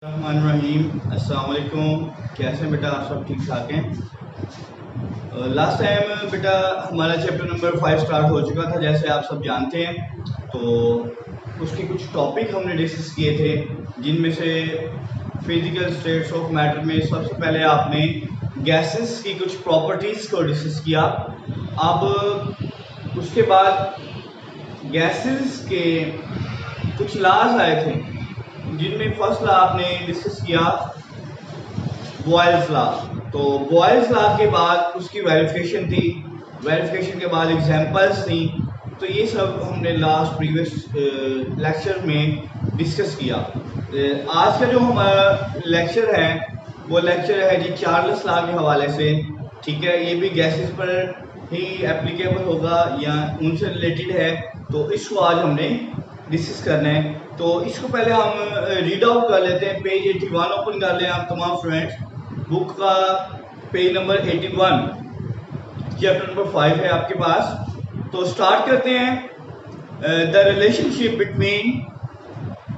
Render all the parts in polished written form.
रहीम अस्सलाम वालेकुम। कैसे हैं बेटा, आप सब ठीक ठाक हैं। लास्ट टाइम बेटा हमारा चैप्टर नंबर 5 स्टार्ट हो चुका था, जैसे आप सब जानते हैं। तो उसके कुछ टॉपिक हमने डिस्कस किए थे, जिनमें से फिजिकल स्टेट्स ऑफ मैटर में सबसे पहले आपने गैसेस की कुछ प्रॉपर्टीज़ को डिस्कस किया। अब उसके बाद गैसेस के कुछ लॉज आए थे, जिनमें फर्स्ट लॉ आपने डिस्कस किया बॉयल्स लॉ। तो बॉयल्स लॉ के बाद उसकी वेरिफिकेशन थी, वेरिफिकेशन के बाद एग्जांपल्स थी। तो ये सब हमने लास्ट प्रीवियस लेक्चर में डिस्कस किया। आज का जो हमारा लेक्चर है वो लेक्चर है जी चार्ल्स लॉ के हवाले से। ठीक है, ये भी गैसेस पर ही एप्लीकेबल होगा या उनसे रिलेटेड है, तो इसको आज हमने डिस्कस करना है। तो इसको पहले हम रीड आउट कर लेते हैं। पेज 81 ओपन कर लें आप तमाम स्टूडेंट्स। बुक का पेज नंबर 81, चैप्टर नंबर 5 है आपके पास। तो स्टार्ट करते हैं। The relationship between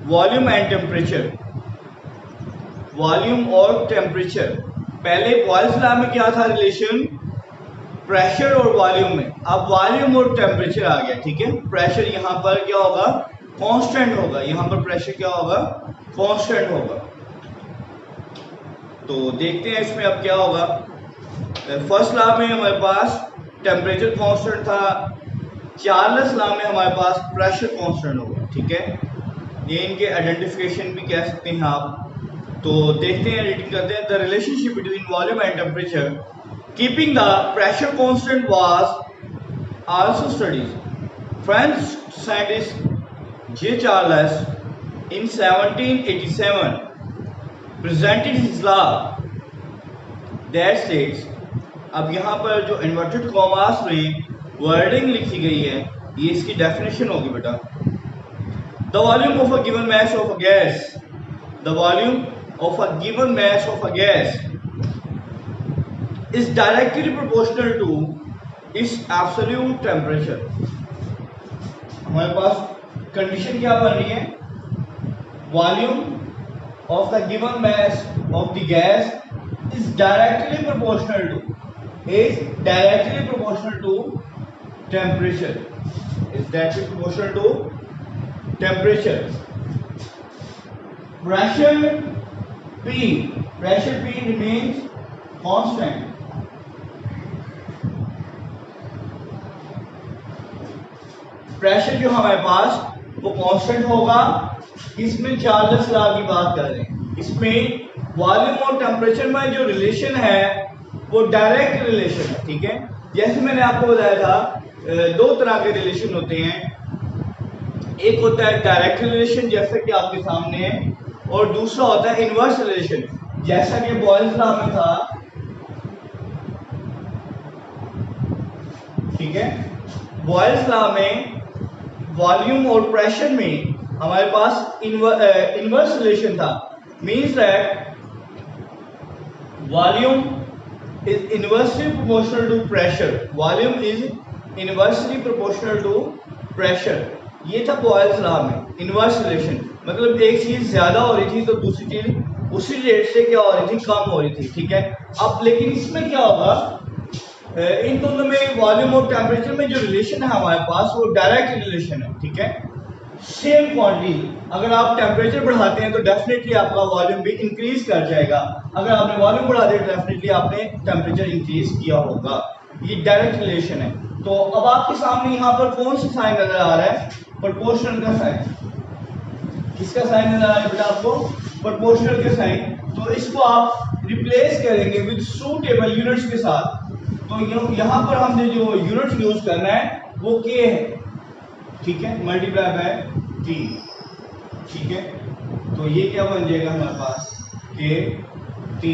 volume and temperature. Volume और टेम्परेचर, पहले बॉयल्स लॉ में क्या था रिलेशन, प्रेशर और वॉल्यूम में। अब वॉल्यूम और टेम्परेचर आ गया। ठीक है, प्रेशर यहाँ पर क्या होगा, कांस्टेंट होगा। यहाँ पर प्रेशर क्या होगा, कांस्टेंट होगा। तो देखते हैं इसमें अब क्या होगा। फर्स्ट लॉ में हमारे पास टेम्परेचर कांस्टेंट था, चार्ल्स लॉ में हमारे पास प्रेशर कांस्टेंट होगा। ठीक है, ये इनके आइडेंटिफिकेशन भी कह सकते हैं आप। तो देखते हैं, रीडिंग करते हैं। The relationship between volume and temperature keeping the pressure constant was also studies. French scientist J. Charles in 1787 presented his law that states। अब यहाँ पर जो इन्वर्टेड कॉमास में वर्डिंग लिखी गई है, ये इसकी डेफिनेशन होगी बेटा। The volume of a given mass of a gas, the volume of a given mass of a gas is directly proportional to its absolute temperature. हमारे पास कंडीशन क्या बन रही है, volume of the given mass of the gas is directly proportional to temperature, is directly proportional to temperature. Pressure P remains constant। Pressure जो हमारे पास वो constant होगा। इसमें चार्ल्स लॉ की बात कर रहे हैं। इसमें वॉल्यूम और टेम्परेचर में जो रिलेशन है वो डायरेक्ट रिलेशन है। ठीक है, जैसे मैंने आपको बताया था, दो तरह के रिलेशन होते हैं। एक होता है डायरेक्ट रिलेशन, जैसा कि आपके सामने है, और दूसरा होता है इनवर्स रिलेशन, जैसा कि बॉयल्स लॉ में था। ठीक है, बॉयल्स लॉ में वॉल्यूम और प्रेशर में हमारे पास इनवर्स रिलेशन था। Means that volume is inversely proportional to pressure, volume is inversely proportional to pressure. ये था बॉयल्स लॉ में इनवर्स रिलेशन, मतलब एक चीज ज्यादा हो रही थी तो दूसरी चीज उसी रेट से क्या हो रही थी, कम हो रही थी। ठीक है, अब लेकिन इसमें क्या होगा, इन दोनों में वॉल्यूम और टेम्परेचर में जो रिलेशन है हमारे पास वो डायरेक्ट रिलेशन है। ठीक है, सेम क्वांटिटी, अगर आप टेम्परेचर बढ़ाते हैं तो डेफिनेटली आपका वॉल्यूम भी इंक्रीज कर जाएगा। अगर आपने वॉल्यूम बढ़ा दिया तो डेफिनेटली आपने टेम्परेचर इंक्रीज किया होगा। ये डायरेक्ट रिलेशन है। तो अब आपके सामने यहाँ पर कौन सा साइन नजर आ रहा है, प्रोपोर्शनल का साइन। किसका साइन नजर आ रहा है बेटा आपको, प्रोपोर्शनल का साइन। तो इसको आप रिप्लेस करेंगे विद सूटेबल यूनिट्स के साथ। तो यहाँ पर हमने जो यूनिट यूज करना है वो K है। ठीक है, मल्टीप्लाई बाय T। ठीक है, तो ये क्या बन जाएगा हमारे पास, K T।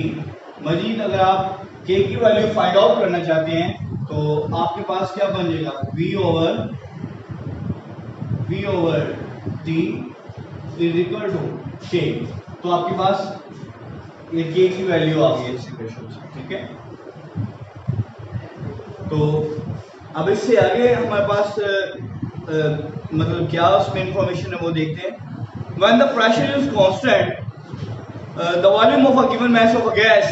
मजीद अगर आप K की वैल्यू फाइंड आउट करना चाहते हैं तो आपके पास क्या बन जाएगा, V over T is equal to K। तो आपके पास ये K की वैल्यू आ गई इस इक्वेशन से। ठीक है, तो अब इससे आगे हमारे पास मतलब क्या उसमें इंफॉर्मेशन है वो देखते हैं। When the pressure is constant, the volume of a given mass of a gas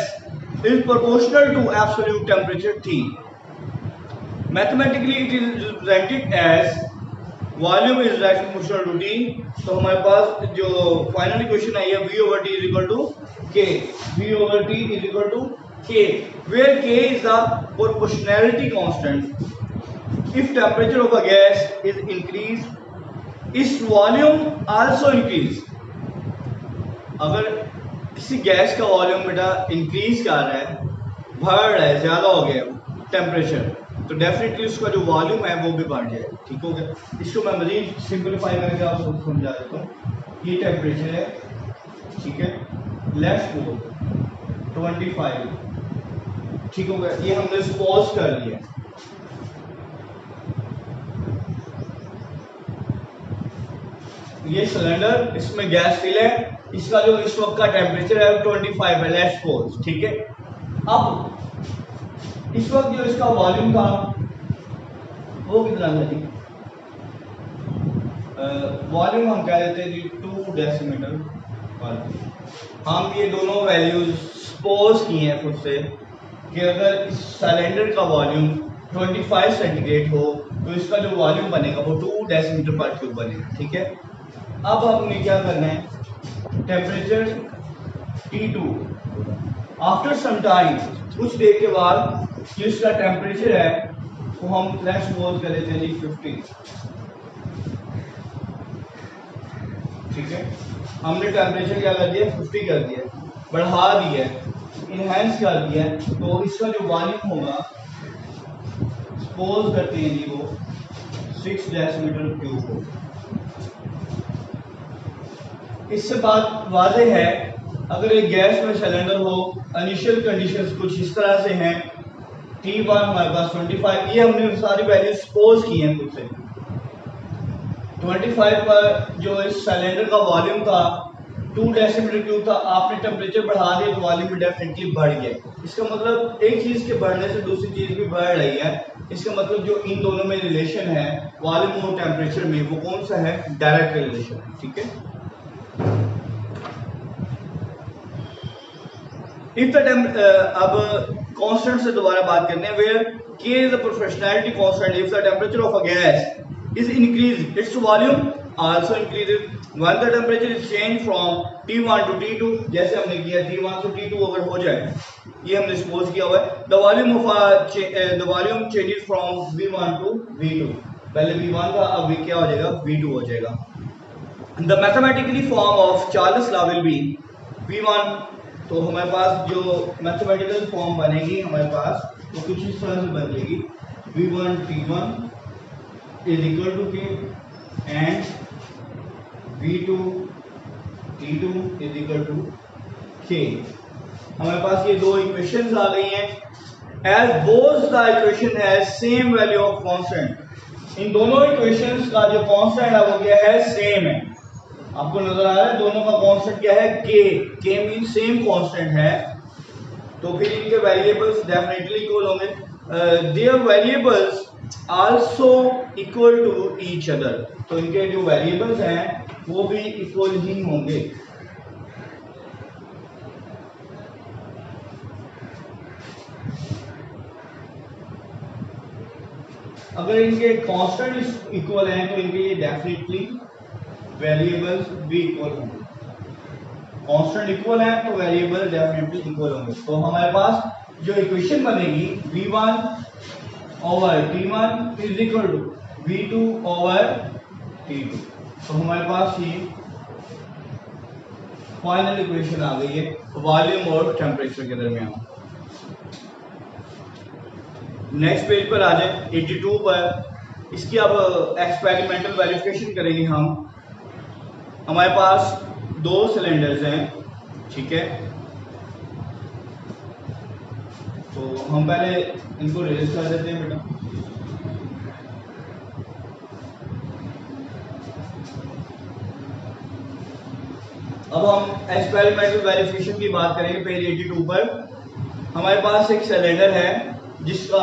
is proportional to absolute temperature T. Mathematically it is represented as volume is directly proportional to T. तो हमारे पास जो final equation आई है V over T is equal to K. V over T is equal to K, where K is the proportionality constant. If temperature of a gas is increased, its volume also increase. अगर किसी gas का volume बेटा increase कर रहा है, बढ़ रहा है, ज़्यादा हो गया टेम्परेचर, तो डेफिनेटली उसका जो वॉल्यूम है वो भी बढ़ जाएगा। ठीक हो गया। इसको मैं मज़ीद सिंपलीफाई करके आपको समझा देता हूँ। ये टेम्परेचर है, ठीक है, लेट्स गो 25, ठीक हो गया। ये हमने सपोज कर लिया, ये सिलेंडर, इसमें गैस फिल है, इसका जो इस वक्त का टेम्परेचर है 25 है, लेट्स सपोज, ठीक है। अब इस वक्त जो इसका वॉल्यूम था वो कितना था जी? वॉल्यूम हम कह देते हैं जी 2 डेसीमीटर पर। हम ये दोनों वैल्यूज सपोज की हैं खुद से कि अगर इस सिलेंडर का वॉल्यूम 25 सेंटीग्रेड हो तो इसका जो वॉल्यूम बनेगा वो 2 डेसीमीटर पर क्यूब बनेगा। ठीक है। अब हमने क्या करना है, temperature T2 after some time, कुछ देर के बाद जो इसका टेम्परेचर है वो हम लेट्स सपोज कर लेते हैं जी 50। ठीक है, हमने टेम्परेचर क्या कर दिया, 50 कर दिया, बढ़ा दिया, इनहेंस कर दिया, तो इसका जो वॉल्यूम होगा सपोज करते हैं जी वो 6 डेसीमीटर क्यूब हो। इससे बात वाज़ेह है, अगर एक गैस में सिलेंडर हो, इनिशियल कंडीशंस कुछ इस तरह से हैं, T1 हमारे पास 25, ये हमने सारी वैल्यू सपोज की हैं खुद से। 25 पर जो इस सिलेंडर का वॉल्यूम था 2 डेसीमीटर क्यूब था, आपने टेम्परेचर बढ़ा दिया तो वॉल्यूम भी डेफिनेटली बढ़ गया। इसका मतलब एक चीज़ के बढ़ने से दूसरी चीज़ भी बढ़ रही है। इसका मतलब जो इन दोनों में रिलेशन है वॉल्यूम और टेम्परेचर में, वो कौन सा है, डायरेक्ट रिलेशन है। ठीक है। इफ द अब कांस्टेंट से दोबारा बात करते हैं, where K is the proportionality constant, if the temperature of a gas is increase its volume also increases when the temperature is change from T1 to T2, जैसे हमने किया T1 से T2 अगर हो जाए, ये हमने सपोज किया हुआ है। The volume changes from V1 to V2, पहले V1 था, अब V क्या हो जाएगा, V2 हो जाएगा। The mathematically form of Charles law will be V1, तो हमारे पास जो मैथमेटिकल फॉर्म बनेगी हमारे पास वो कुछ इस तरह से बन जाएगी, V1 T1 is equal to K and V2 T2 is equal to K। हमारे पास ये दो इक्वेशंस आ गई हैं। As both the equation has same value of constant, इन दोनों इक्वेशंस का जो कांस्टेंट है वो क्या है, सेम है। आपको नजर आ रहा है दोनों का कांस्टेंट क्या है, K मीन सेम कांस्टेंट है, तो फिर इनके वेरिएबल्स डेफिनेटली इक्वल होंगे। Their variables also equal to each other, तो इनके जो वेरिएबल्स हैं वो भी इक्वल ही होंगे। अगर इनके कांस्टेंट इक्वल हैं तो इनके ये डेफिनेटली वेरिएबल्स भी इक्वल होंगे। कांस्टेंट इक्वल है तो वेरिएबल डेफिनेटली इक्वल होंगे। तो हमारे पास जो इक्वेशन बनेगी V1 over T1 is equal to V2 over T2, तो हमारे पास ये फाइनल इक्वेशन आ गई है वॉल्यूम और टेम्परेचर के दरमियान। नेक्स्ट पेज पर आ जाए 82 पर, इसकी अब एक्सपेरिमेंटल वेरिफिकेशन करेंगे हम। हमारे पास दो सिलेंडर्स हैं, ठीक है, तो हम पहले इनको रेज कर देते हैं बेटा। अब हम एक्सपेरिमेंटल वेरिफिकेशन की बात करेंगे पेज 82 पर। हमारे पास एक सिलेंडर है जिसका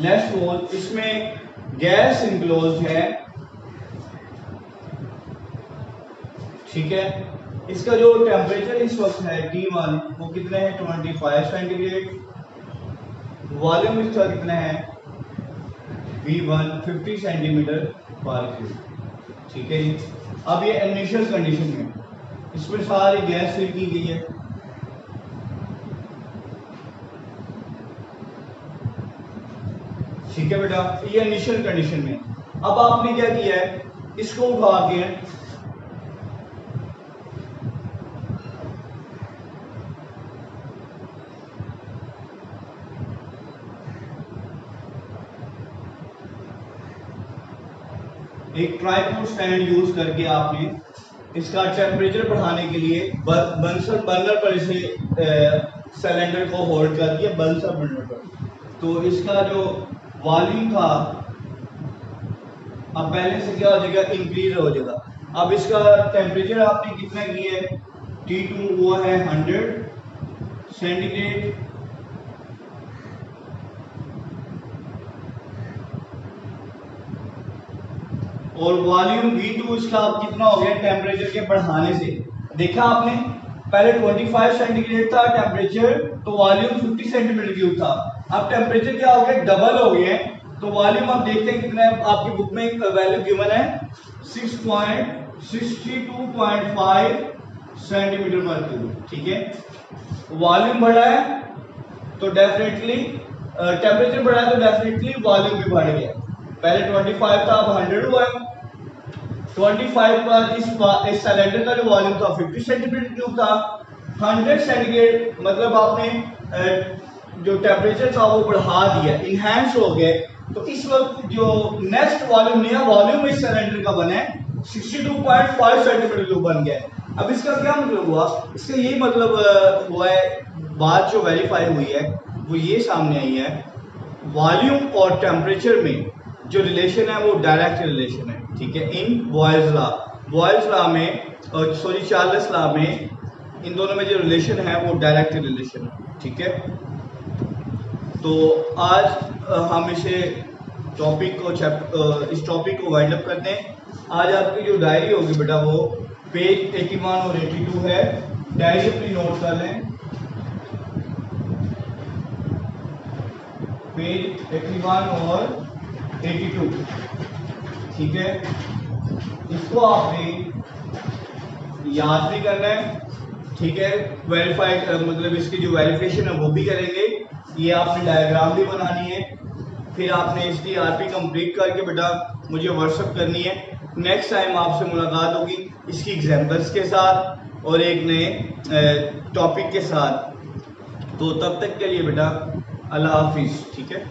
लेस वॉल, इसमें गैस इनक्लोज है, ठीक है। इसका जो टेम्परेचर इस वक्त है T1 वो कितना है 25 सेंटीग्रेड, वॉल्यूम इसका कितना है V1 50 सेंटीमीटर पर क्यूब, ठीक है जी। अब ये इनिशियल कंडीशन में इसमें सारी गैस फिल की गई है, ठीक है बेटा, ये इनिशियल कंडीशन में। अब आपने क्या किया है, इसको उठा के एक ट्राइपॉड स्टैंड यूज करके आपने इसका टेम्परेचर बढ़ाने के लिए बर्नर पर इसे सिलेंडर को होल्ड कर दिया बर्नर पर, तो इसका जो वॉल्यूम था अब पहले से क्या हो जाएगा, इंक्रीज हो जाएगा। अब इसका टेम्परेचर आपने कितना किया है, T2 वो है 100 सेंटीग्रेड, और वॉल्यूम V2 इसका अब कितना हो गया टेम्परेचर के बढ़ाने से। देखा आपने पहले 25 सेंटीग्रेड था टेम्परेचर, तो वॉल्यूम 50 सेंटीमीटर क्यूब था। अब टेम्परेचर क्या हो गया, डबल हो गया है, तो वॉल्यूम आप देखते हैं कितना है, आपकी बुक में एक वैल्यू गिवन है 6.62.5 सेंटीमीटर पर क्यूब, ठीक है। वॉल्यूम बढ़ा है तो डेफिनेटली टेम्परेचर बढ़ा है तो डेफिनेटली वॉल्यूम भी बढ़ गया। पहले 25 था अब 100 हुआ है। 25 पर इस सिलेंडर का जो वॉल्यूम था 50 सेंटीमीटर क्यूब था, 100 सेंटीग्रेड मतलब आपने जो टेम्परेचर था वो बढ़ा दिया, इनहैंस हो गए। तो इस वक्त जो नेक्स्ट वॉल्यूम नया वॉल्यूम इस सिलेंडर का बना है 62.5 सेंटीमीटर क्यूब बन गया है। अब इसका क्या मतलब हुआ, इसका यही मतलब हुआ है, बात जो वेरीफाई हुई है वो ये सामने आई है, वॉल्यूम और टेम्परेचर में जो रिलेशन है वो डायरेक्ट रिलेशन है, ठीक है। इन बॉयल्स लॉ में सॉरी चार्ल्स लॉ में इन दोनों में जो रिलेशन है वो डायरेक्ट रिलेशन है, ठीक है। तो आज हम इसे इस टॉपिक को वाइंड अप करते हैं। आज आपकी जो डायरी होगी बेटा वो पेज 81 और 82 है, डायरी अपनी नोट कर लें, पेज 81 और 82, ठीक है। इसको आपने याद भी करना है, ठीक है। वेरीफाइड मतलब इसकी जो वेरिफिकेशन है वो भी करेंगे, ये आपने डायग्राम भी बनानी है, फिर आपने इसकी आरपी कंप्लीट करके बेटा मुझे व्हाट्सएप करनी है। नेक्स्ट टाइम आपसे मुलाकात होगी इसकी एग्जाम्पल्स के साथ और एक नए टॉपिक के साथ। तो तब तक के लिए बेटा अल्लाह हाफिज़, ठीक है।